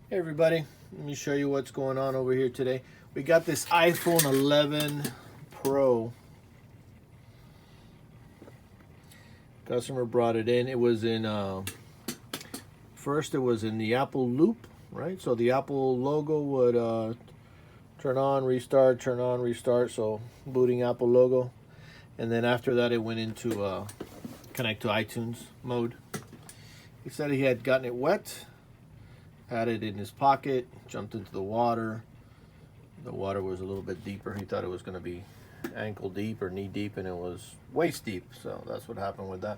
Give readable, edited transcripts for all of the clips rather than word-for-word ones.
Hey everybody, let me show you what's going on over here today. We got this iPhone 11 Pro. Customer brought it in. It was in, first it was in the Apple loop, right? So the Apple logo would turn on, restart, turn on, restart. So booting Apple logo. And then after that it went into connect to iTunes mode. He said he had gotten it wet. Had it in his pocket, jumped into the water. The water was a little bit deeper. He thought it was going to be ankle deep or knee deep, and it was waist deep. So that's what happened with that.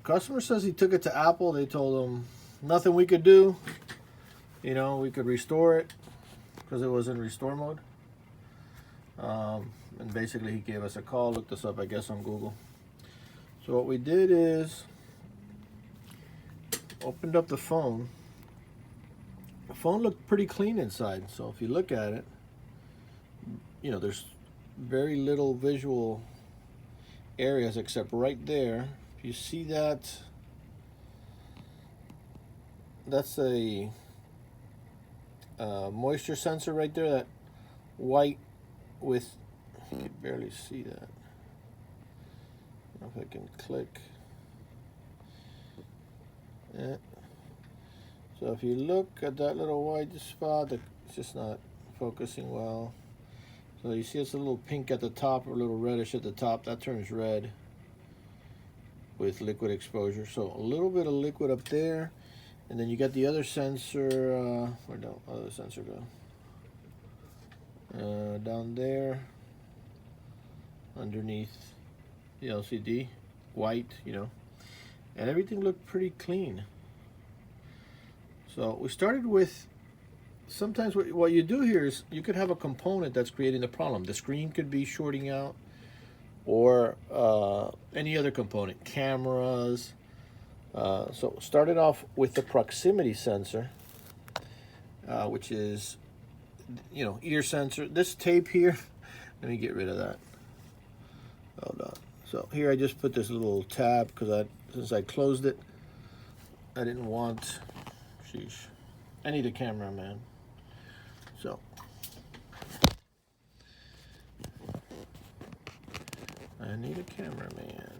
Customer says he took it to Apple. They told him nothing we could do. You know, we could restore it because it was in restore mode. And basically he gave us a call, looked us up, I guess, on Google. So what we did is opened up the phone. The phone looked pretty clean inside. So if you look at it, you know, there's very little visual areas except right there. If you see that, that's a moisture sensor right there, that white with, you can barely see that. I don't know if I can click. Yeah. So if you look at that little white spot, it's just not focusing well. So you see it's a little pink at the top or a little reddish at the top. That turns red with liquid exposure. So a little bit of liquid up there. And then you got the other sensor, where'd the other sensor go? Down there, underneath the LCD, white, you know. And everything looked pretty clean. So we started with, sometimes what you do here is you could have a component that's creating the problem. The screen could be shorting out, or any other component, cameras. So started off with the proximity sensor, which is, you know, ear sensor. This tape here, let me get rid of that. Hold on. So here I just put this little tab because since I closed it, I didn't want, sheesh, I need a cameraman. So I need a cameraman.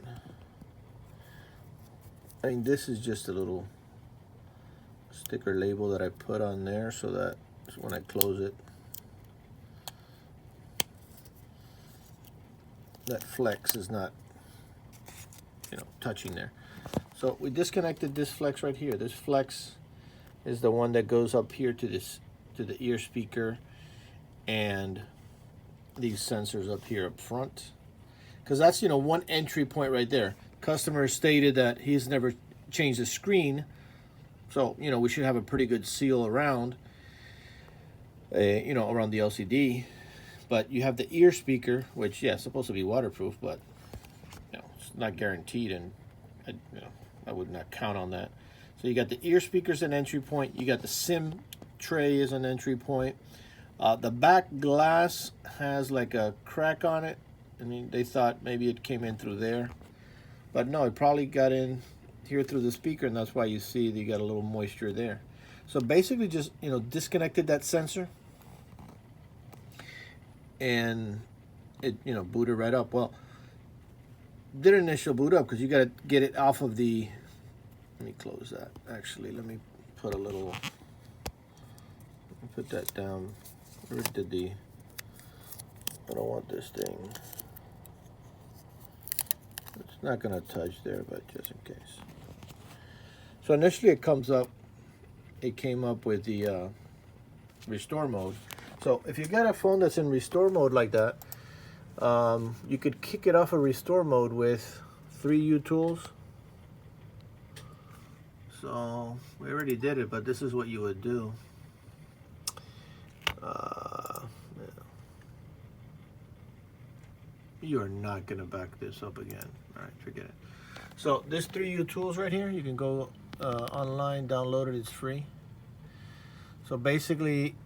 I mean, this is just a little sticker label that I put on there so that when I close it, that flex is not, you know, touching there. So we disconnected this flex right here. This flex is the one that goes up here to the ear speaker and these sensors up here up front. Because that's, you know, one entry point right there. Customer stated that he's never changed the screen. So, you know, we should have a pretty good seal around, you know, around the LCD. But you have the ear speaker, which, yeah, it's supposed to be waterproof, but, you know, it's not guaranteed, and I would not count on that. So you got the ear speaker as an entry point. You got the SIM tray as an entry point. The back glass has like a crack on it. I mean, they thought maybe it came in through there, but no, it probably got in here through the speaker, and that's why you see you got a little moisture there. So basically just, you know, disconnected that sensor, and it, you know, booted right up. Well, did initial boot up because you got to get it off of the, let me close that. Actually, let me put a little, put that down. Where did the, I don't want this thing. It's not going to touch there, but just in case. So initially it comes up, it came up with the restore mode. So if you got a phone that's in restore mode like that, you could kick it off of restore mode with 3U tools. So we already did it, but this is what you would do. Yeah. You are not going to back this up again. All right, forget it. So this 3U tools right here, you can go online, download it, it's free. So basically,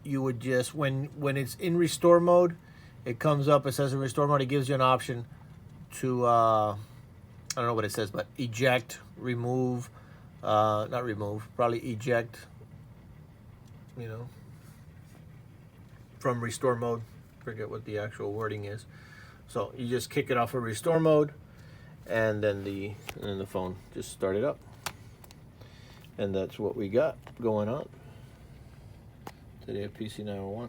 you would just, when it's in restore mode, it comes up, it says in restore mode, it gives you an option to, I don't know what it says, but eject, remove, not remove, probably eject, you know, from restore mode. Forget what the actual wording is. So you just kick it off of restore mode, and then the phone just started up, and that's what we got going on today at PC 901.